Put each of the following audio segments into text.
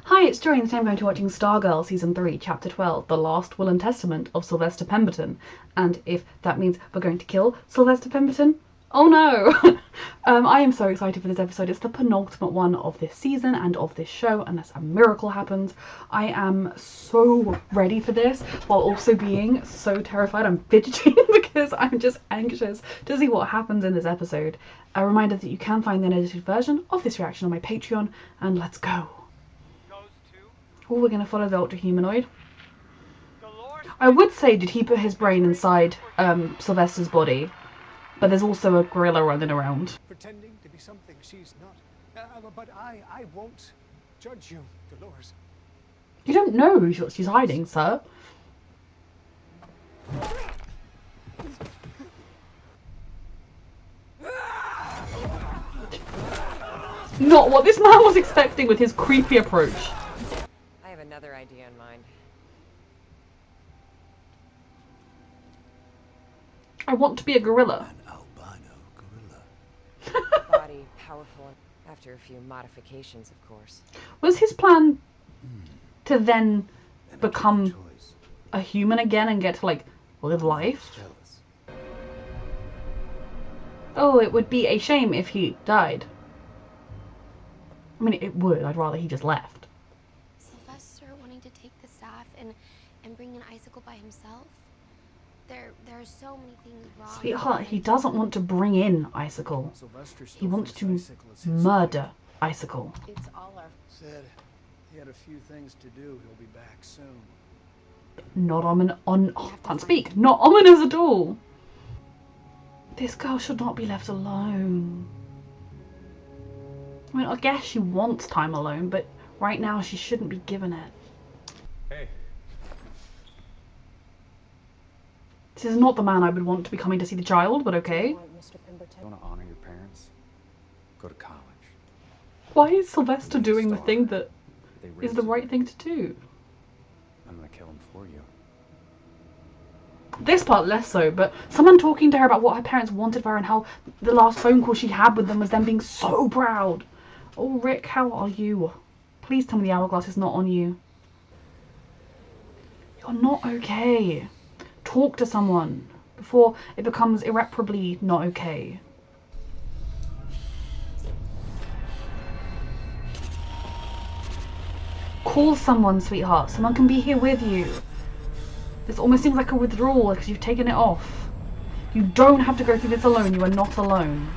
Hi, it's Joy, and today I'm going to be watching Stargirl Season 3, Chapter 12, The Last Will and Testament of Sylvester Pemberton. And if that means we're going to kill Sylvester Pemberton, oh no! I am so excited for this episode. It's the penultimate one of this season and of this show, unless a miracle happens. I am so ready for this, while also being so terrified. I'm fidgeting because I'm just anxious to see what happens in this episode. A reminder that you can find the unedited version of this reaction on my Patreon, and let's go. Oh, we're going to follow the ultra-humanoid. I would say, did he put his brain inside Sylvester's body? But there's also a gorilla running around. Pretending to be something she's not. But I won't judge you, Dolores. You don't know what she's hiding, sir. Not what this man was expecting with his creepy approach. I have another idea in mind. I want to be a gorilla. An albino gorilla. Body powerful after a few modifications, of course. Was his plan to then become a human again and get to, like, live life? Oh, it would be a shame if he died. I mean, it would. I'd rather he just left. Sylvester wanting to take the staff and bring an icicle by himself. There are so many things wrong. Sweetheart, he doesn't want to bring in Icicle. He wants to murder Icicle. It's all our... Said he had a few things to do. He'll be back soon. Not can't speak. Not ominous at all. This girl should not be left alone. I mean, I guess she wants time alone, but right now she shouldn't be given it. Hey. This is not the man I would want to be coming to see the child, but okay. Mr. Pemberton. You want to honor your parents? Go to college. Why is Sylvester doing the thing that is the right thing to do? I'm gonna kill him for you. This part less so, but someone talking to her about what her parents wanted of her and how the last phone call she had with them was them being so proud. Oh, Rick, how are you? Please tell me the hourglass is not on you. You're not okay. Talk to someone before it becomes irreparably not okay. Call someone, sweetheart. Someone can be here with you. This almost seems like a withdrawal because you've taken it off. You don't have to go through this alone. You are not alone.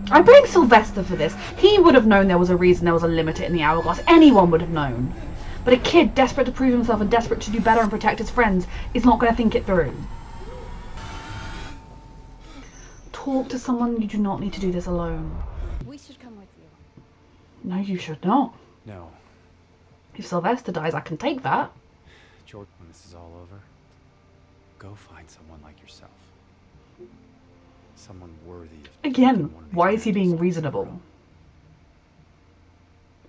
I blame Sylvester for this. He would have known there was a reason there was a limiter in the hourglass. Anyone would have known. But a kid desperate to prove himself and desperate to do better and protect his friends is not going to think it through. Talk to someone. You do not need to do this alone. We should come with you. No, you should not. No. If Sylvester dies, I can take that. George, when this is all over, go find someone like yourself. Someone worthy of... Again, why is he being reasonable?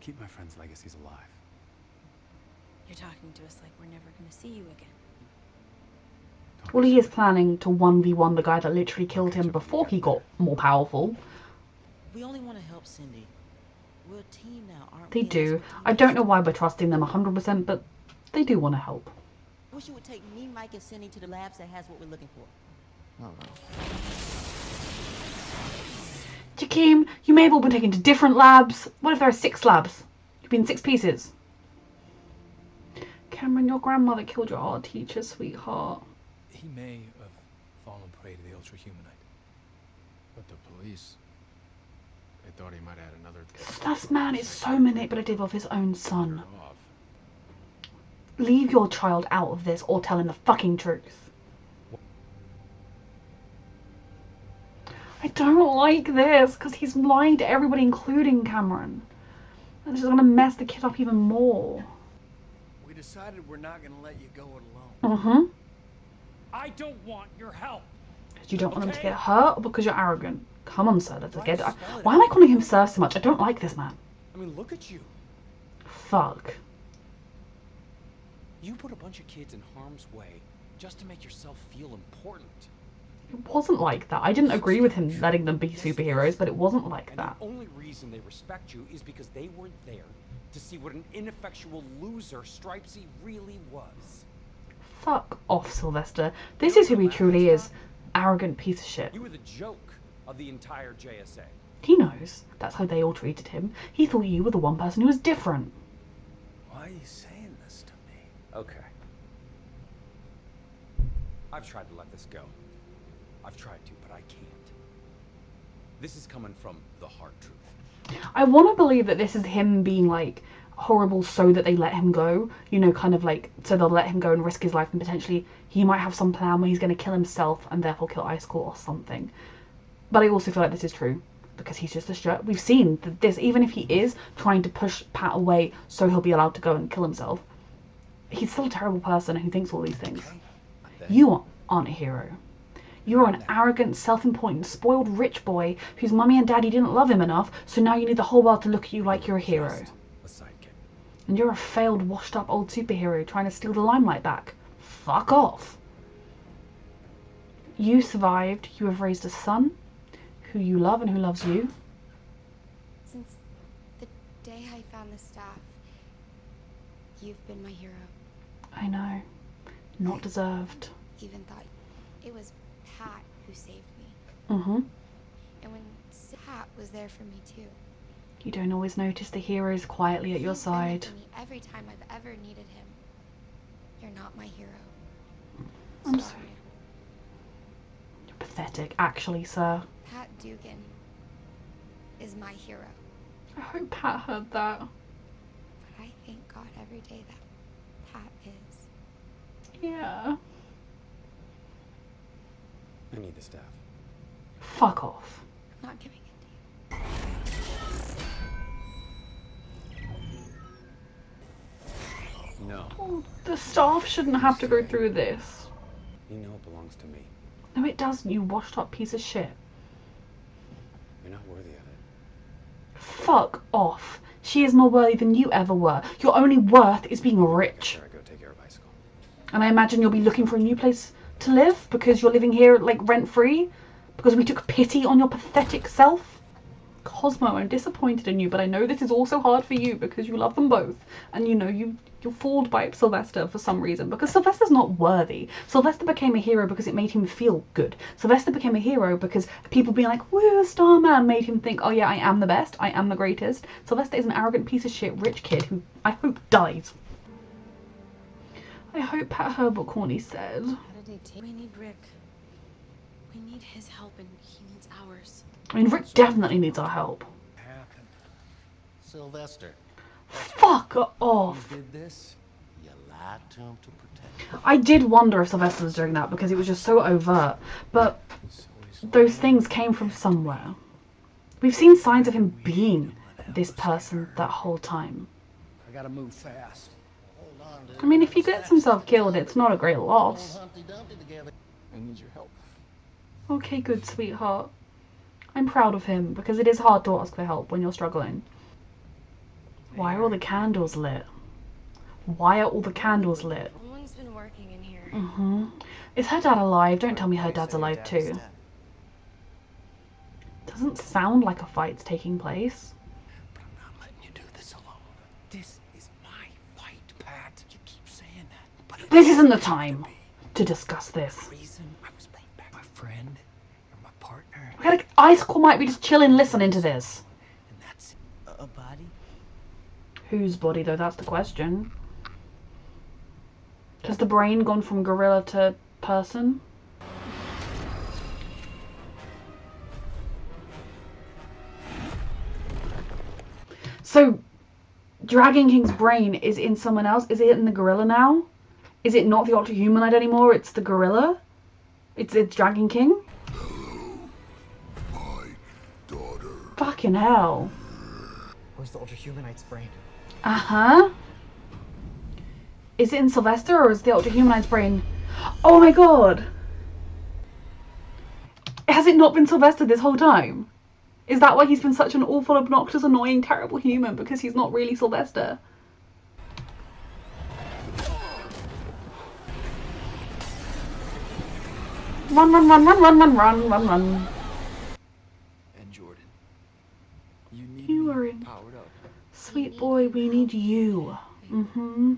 Keep my friend's legacies alive. You're talking to us like we're never going to see you again. Well, he is planning to 1v1 the guy that literally killed him before he got more powerful. We only want to help Cindy. We're a team now, aren't They we? do. I don't know why we're trusting them 100%, but they do want to help. I wish you would take me, Mike, and Cindy to the labs that has what we're looking for. Jakeem, you may have all been taken to different labs. What if there are 6 labs? You've been 6 pieces. Cameron, your grandmother killed your art teacher, sweetheart. He may have fallen prey to the ultra-humanite. But the police, they thought he might add another... This man is so manipulative of his own son. off. Leave your child out of this or tell him the fucking truth. I don't like this because he's lying to everybody, including Cameron. And this is going to mess the kid up even more. We decided we're not going to let you go it alone. Mm-hmm. I don't want your help. Because you don't want him to get hurt or because you're arrogant? Come on, sir, let's get it. Why am I calling him sir so much? I don't like this man. I mean, look at you. Fuck. You put a bunch of kids in harm's way just to make yourself feel important. It wasn't like that. I didn't agree with him letting them be superheroes, but it wasn't like And that. the only reason they respect you is because they weren't there to see what an ineffectual loser Stripesy really was. Fuck off, Sylvester. This is who he truly is. Arrogant piece of shit. You were the joke of the entire JSA. He knows. That's how they all treated him. He thought you were the one person who was different. Why are you saying this to me? Okay. I've tried to let this go. I've tried to, but I can't. This is coming from the hard truth. I want to believe that this is him being like horrible so that they let him go, you know, kind of like so they'll let him go and risk his life, and potentially he might have some plan where he's going to kill himself and therefore kill Icicle or something. But I also feel like this is true because he's just a shirt. We've seen that this, even if he is trying to push Pat away so he'll be allowed to go and kill himself, he's still a terrible person who thinks all these things. You aren't a hero. You're an arrogant, self-important, spoiled rich boy whose mummy and daddy didn't love him enough, so now you need the whole world to look at you like you're a hero. Just a sidekick. And you're a failed, washed-up old superhero trying to steal the limelight back. Fuck off. You survived. You have raised a son who you love and who loves you. Since the day I found the staff, you've been my hero. I know. Not deserved. Even thought it was Pat who saved me. Mm-hmm. And when Pat was there for me too. You don't always notice the heroes quietly at your He's been there side. for me every time I've ever needed him. You're not my hero. I'm Starman. sorry. You're pathetic, actually, sir. Pat Dugan is my hero. I hope Pat heard that. But I thank God every day that Pat is. Yeah. I need the staff. Fuck off. I'm not giving it to you. No. Oh, the staff shouldn't have to go through this. You know it belongs to me. No, it doesn't, you washed up piece of shit. You're not worthy of it. Fuck off. She is more worthy than you ever were. Your only worth is being rich. Sarah, go take care of Icicle. And I imagine you'll be looking for a new place to live because you're living here like rent-free? Because we took pity on your pathetic self? Cosmo, I'm disappointed in you, but I know this is also hard for you because you love them both. And you know, you're fooled by Sylvester for some reason because Sylvester's not worthy. Sylvester became a hero because it made him feel good. Sylvester became a hero because people being like, woo, Starman, made him think, oh yeah, I am the best, I am the greatest. Sylvester is an arrogant piece of shit rich kid who I hope dies. I hope Pat heard what Corny said. How did they take? We need Rick. We need his help and he needs ours. I mean, Rick definitely needs our help. Happened. Sylvester, Fuck off. you did this? You lied to him to protect him. I did wonder if Sylvester was doing that because it was just so overt. But those things came from somewhere. We've seen signs of him being this person that whole time. I gotta move fast. Hold on, dude. I mean, if he gets himself killed, it's not a great loss. Humpty Dumpty together. I need your help. Okay, good, sweetheart. I'm proud of him because it is hard to ask for help when you're struggling. Why are all the candles lit? Why are all the candles lit? Someone's been working in here. Mm-hmm. Is her dad alive? Don't tell me her dad's alive too. Doesn't sound like a fight's taking place. But I'm not letting you do this alone. This is my fight, Pat. You keep saying that. But This isn't the time to discuss this. the reason I was brought back, my friend, you're my partner, Okay, like, Icicle might be just chilling listening to this. and that's A body? Whose body though, that's the question. Has the brain gone from gorilla to person? So, Dragon King's brain is in someone else? Is it in the gorilla now? Is it not the Ultra Humanite anymore? It's the gorilla? It's Dragon King? Fucking hell. Where's the Ultra Humanite's brain? Uh-huh. Is it in Sylvester or is the Ultra Humanite's brain? Oh my god! Has it not been Sylvester this whole time? Is that why he's been such an awful, obnoxious, annoying, terrible human? Because he's not really Sylvester? Run, run, run, run, run, run, run, run, run. And Jordan, you need You me are in. powered up. Sweet boy, we need you. Mm-hmm.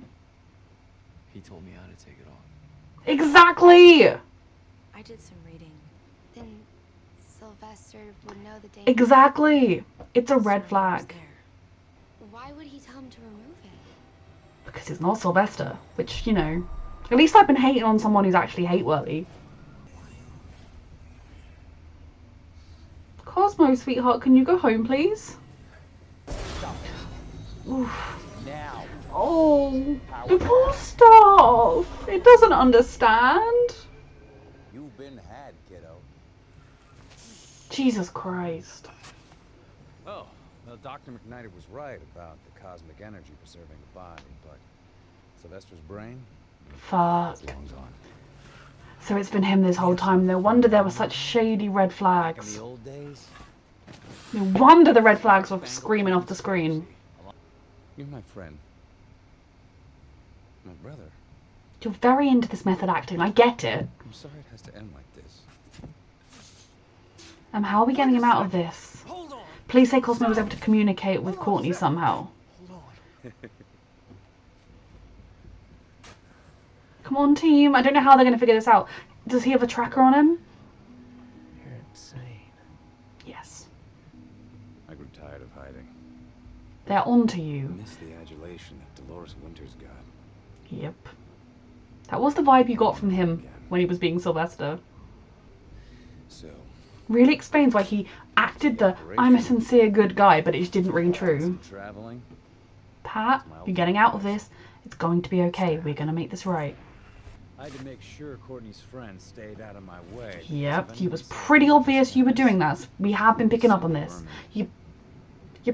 He told me how to take it off. Exactly! I did some reading. Then Sylvester would know the danger. Exactly! It's a red Certainly was flag. there. Why would he tell him to remove it? Because it's not Sylvester. Which, you know, at least I've been hating on someone who's actually hate-worthy. Cosmo, sweetheart, can you go home, please? Oof. Now. Oh, the poor staff. It doesn't understand. You've been had, kiddo. Jesus Christ. Oh, well, Dr. McNider was right about the cosmic energy preserving the body, but Sylvester's brain? Fuck. It's long gone. So it's been him this whole time. No wonder there were such shady red Back in flags. the old days? No wonder the red flags were screaming off the screen. You're my friend. My brother. You're very into this method acting. I get it. I'm sorry it has to end like this. How are we getting him out of this? Hold on. Please say Cosmo was able to communicate with Courtney somehow. Hold on. Come on, team. I don't know how they're going to figure this out. Does he have a tracker on him? You're insane. Yes. I grew tired of hiding. They're onto I you. miss the adulation that Dolores Winters got. Yep. That was the vibe you got from him when he was being Sylvester. So, Really explains why he acted the I'm a sincere good guy, but it just didn't ring true. some traveling. Pat, you're getting out of this. It's going to be okay. We're going to make this right. I had to make sure Courtney's friend stayed out of my way. Yep, it was pretty obvious you were doing that. We have been picking up on this. Your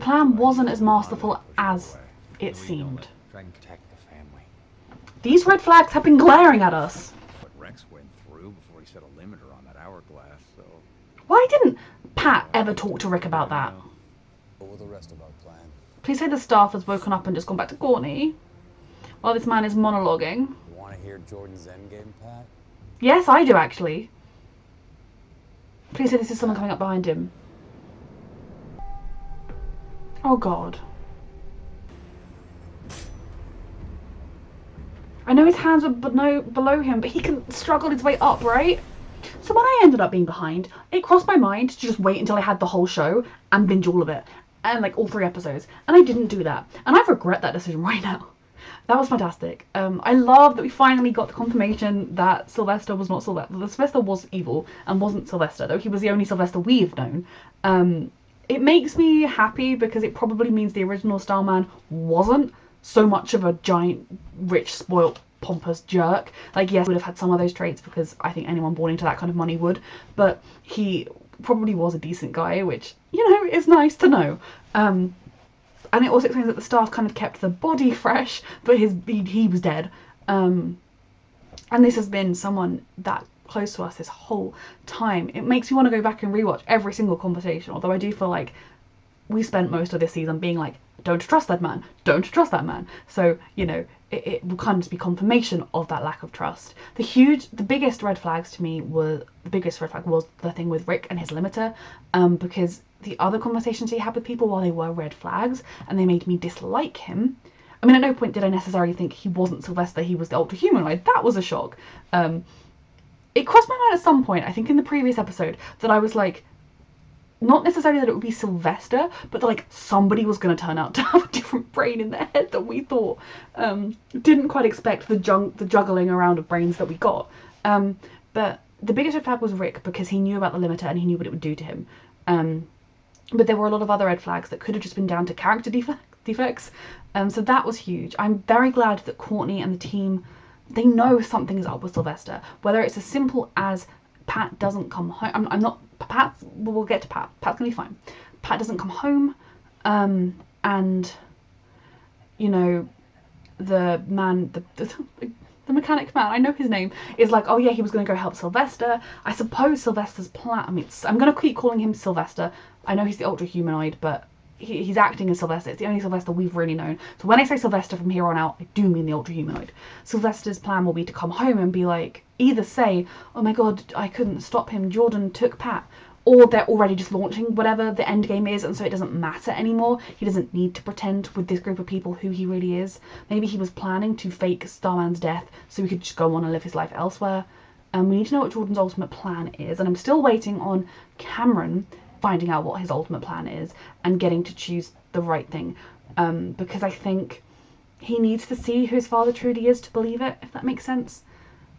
plan wasn't as masterful as it seemed. Try and protect the family. These red flags have been glaring at us. What Rex went through before he set a limiter on that hourglass, so... Why didn't Pat ever talk to Rick about that? What were the rest of our plan? Please say the staff has woken up and just gone back to Courtney while this man is monologuing. You want to hear Jordan's endgame, Pat? Yes, I do actually. Please say this is someone coming up behind him. Oh God. I know his hands were below him, but he can struggle his way up, right? So when I ended up being behind, it crossed my mind to just wait until I had the whole show and binge all of it. And like all 3 episodes. And I didn't do that. And I regret that decision right now. That was fantastic. I love that we finally got the confirmation that Sylvester was not Sylvester. Sylvester was evil and wasn't Sylvester, though he was the only Sylvester we've known. It makes me happy because it probably means the original Starman wasn't so much of a giant, rich, spoilt, pompous jerk. Like, yes, would have had some of those traits because I think anyone born into that kind of money would, but he probably was a decent guy, which, you know, is nice to know. And it also explains that the staff kind of kept the body fresh, but he was dead. And this has been someone that close to us this whole time. It makes me want to go back and rewatch every single conversation, although I do feel like we spent most of this season being like, don't trust that man, don't trust that man. So, you know, it will kind of just be confirmation of that lack of trust. The biggest red flags to me was, the biggest red flag was the thing with Rick and his limiter, because the other conversations he had with people, while they were red flags and they made me dislike him, I mean, at no point did I necessarily think he wasn't Sylvester, he was the ultra humanoid. That was a shock. It crossed my mind at some point, I think in the previous episode, that I was like, not necessarily that it would be Sylvester, but that like somebody was going to turn out to have a different brain in their head than we thought. Didn't quite expect the juggling around of brains that we got. But the biggest red flag was Rick, because he knew about the limiter and he knew what it would do to him. But there were a lot of other red flags that could have just been down to character defects. So that was huge. I'm very glad that Courtney and the team, they know something is up with Sylvester. Whether it's as simple as Pat doesn't come home. I'm not... Pat's... We'll get to Pat. Pat's gonna be fine. Pat doesn't come home. And, you know, the man... The mechanic man, I know his name, is like, oh yeah, he was going to go help Sylvester. I suppose Sylvester's plan... I mean, I'm going to keep calling him Sylvester. I know he's the ultra humanoid, but he's acting as Sylvester. It's the only Sylvester we've really known. So when I say Sylvester from here on out, I do mean the Ultra Humanoid. Sylvester's plan will be to come home and be like, either say, oh my god, I couldn't stop him, Jordan took Pat, or they're already just launching whatever the end game is, and so it doesn't matter anymore. He doesn't need to pretend with this group of people who he really is. Maybe he was planning to fake Starman's death so he could just go on and live his life elsewhere. We need to know what Jordan's ultimate plan is, and I'm still waiting on Cameron finding out what his ultimate plan is and getting to choose the right thing, because I think he needs to see who his father truly is to believe it, if that makes sense.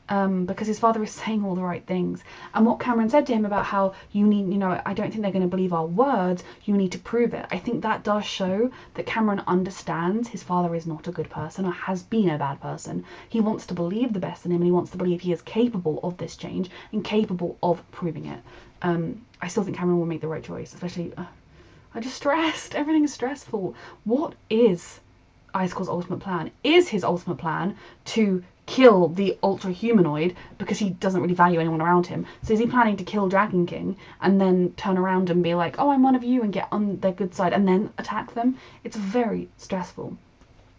Because his father is saying all the right things, and what Cameron said to him about how you need, you know, I don't think they're going to believe our words, you need to prove it. I think that does show that Cameron understands his father is not a good person or has been a bad person. He wants to believe the best in him, and he wants to believe he is capable of this change and capable of proving it. I still think Cameron will make the right choice, especially I just stressed, everything is stressful. What is Icicle's ultimate plan? Is his ultimate plan to kill the Ultra Humanoid because he doesn't really value anyone around him? So is he planning to kill Dragon King and then turn around and be like, oh, I'm one of you, and get on their good side and then attack them? It's very stressful.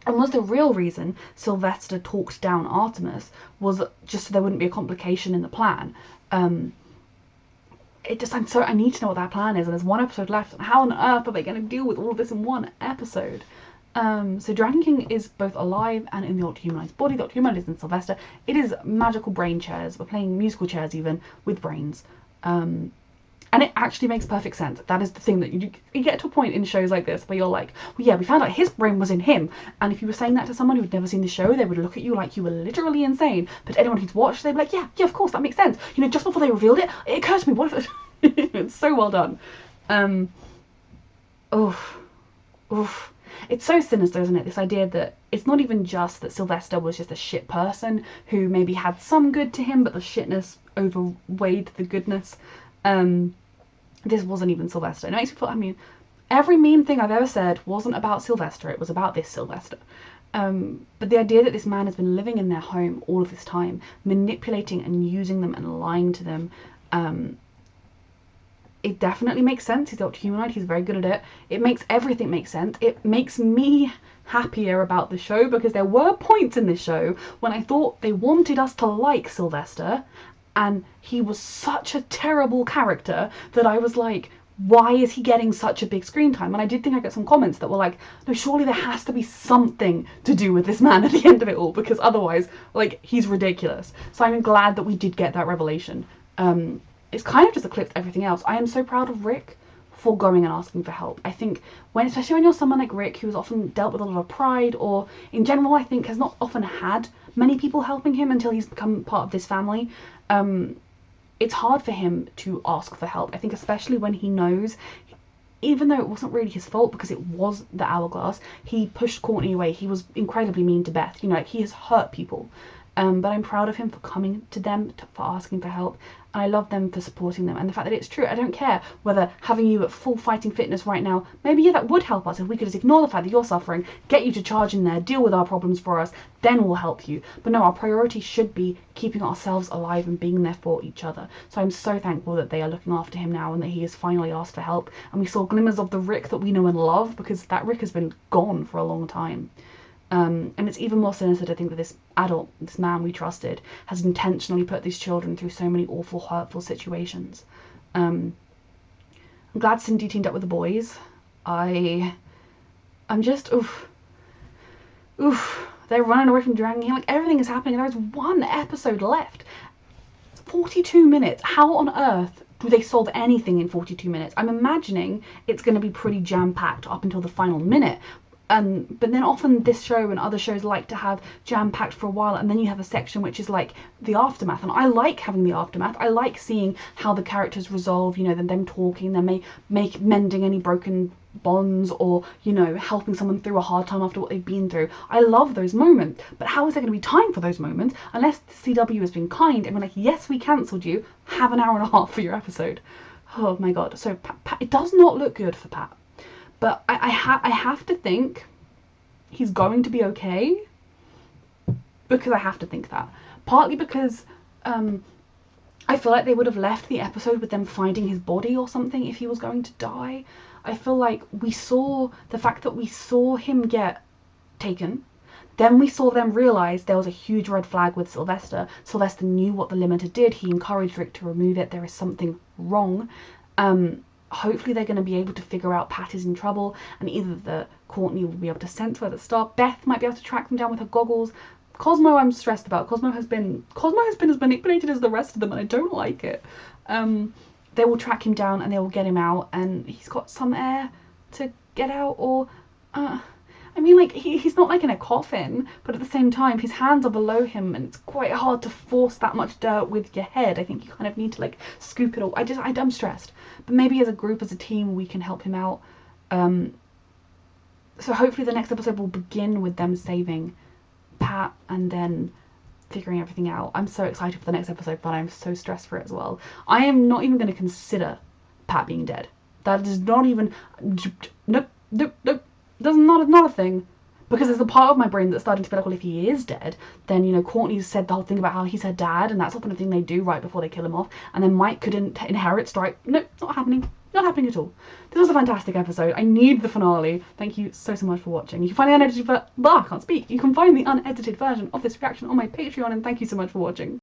And was the real reason Sylvester talked down Artemis was just so there wouldn't be a complication in the plan? I need to know what that plan is, and there's one episode left, and how on earth are they going to deal with all of this in one episode? So Dragon King is both alive and in the Ultra Humanoid's body. The Ultra Humanoid is in Sylvester. It is magical brain chairs. We're playing musical chairs even with brains. And it actually makes perfect sense. That is the thing that you get to a point in shows like this where you're like, well, yeah, we found out his brain was in him. And if you were saying that to someone who'd never seen the show, they would look at you like you were literally insane. But anyone who's watched, they'd be like, yeah, of course, that makes sense. You know, just before they revealed it, it occurred to me, what if it... It's so well done. Oof. It's so sinister, isn't it? This idea that it's not even just that Sylvester was just a shit person who maybe had some good to him, but the shitness overweighed the goodness. This wasn't even Sylvester. It makes me feel, I mean, every mean thing I've ever said wasn't about Sylvester, it was about this Sylvester. But the idea that this man has been living in their home all of this time, manipulating and using them and lying to them, it definitely makes sense. He's the Ultra Humanoid, he's very good at it. It makes everything make sense. It makes me happier about the show, because there were points in this show when I thought they wanted us to like Sylvester, and he was such a terrible character that I was like, why is he getting such a big screen time? And I did think I got some comments that were like, no, surely there has to be something to do with this man at the end of it all, because otherwise, like, he's ridiculous. So I'm glad that we did get that revelation. It's kind of just eclipsed everything else. I am so proud of Rick for going and asking for help. I think especially when you're someone like Rick, who has often dealt with a lot of pride, or in general I think has not often had many people helping him until he's become part of this family, it's hard for him to ask for help. I think especially when he knows, even though it wasn't really his fault because it was the hourglass, he pushed Courtney away. He was incredibly mean to Beth. You know, like, he has hurt people. But I'm proud of him for coming to them, for asking for help. I love them for supporting them, and the fact that it's true. I don't care whether having you at full fighting fitness right now, maybe yeah, that would help us if we could just ignore the fact that you're suffering, get you to charge in there, deal with our problems for us, then we'll help you. But no, our priority should be keeping ourselves alive and being there for each other. So I'm so thankful that they are looking after him now and that he has finally asked for help. And we saw glimmers of the Rick that we know and love, because that Rick has been gone for a long time. And it's even more sinister to think that this man we trusted, has intentionally put these children through so many awful, hurtful situations. I'm glad Cindy teamed up with the boys. I'm just, oof. They're running away from Dragon King. Like, everything is happening. There is one episode left. 42 minutes. How on earth do they solve anything in 42 minutes? I'm imagining it's going to be pretty jam-packed up until the final minute. But then often this show and other shows like to have jam-packed for a while, and then you have a section which is like the aftermath, and I like having the aftermath. I like seeing how the characters resolve, you know, them talking, them mending any broken bonds, or, you know, helping someone through a hard time after what they've been through. I love those moments, but how is there going to be time for those moments unless the CW has been kind and we're like, yes, we cancelled you, have an hour and a half for your episode. Oh my god. So Pat, it does not look good for Pat. But I have to think he's going to be okay, because I have to think that. Partly because I feel like they would have left the episode with them finding his body or something if he was going to die. I feel like we saw the fact that we saw him get taken. Then we saw them realise there was a huge red flag with Sylvester. Sylvester knew what the limiter did. He encouraged Rick to remove it. There is something wrong. Hopefully they're going to be able to figure out Pat is in trouble, and either the Courtney will be able to sense where the star. Beth might be able to track them down with her goggles. Cosmo, I'm stressed about. Cosmo has been as manipulated as the rest of them, and I don't like it. They will track him down and they will get him out, and he's got some air to get out, or I mean, like, he's not like in a coffin, but at the same time his hands are below him and it's quite hard to force that much dirt with your head. I think you kind of need to like scoop it all. I'm stressed, but maybe as a group, as a team, we can help him out. So hopefully the next episode will begin with them saving Pat and then figuring everything out. I'm so excited for the next episode, but I'm so stressed for it as well. I am not even going to consider Pat being dead. That is not even, nope. That's not a thing, because there's a part of my brain that's starting to be like, well, if he is dead, then, you know, Courtney's said the whole thing about how he's her dad, and that's often a thing they do right before they kill him off, and then Mike couldn't inherit Strike. Nope, not happening. Not happening at all. This was a fantastic episode. I need the finale. Thank you so much for watching. You can find the unedited I can't speak. You can find the unedited version of this reaction on my Patreon, and thank you so much for watching.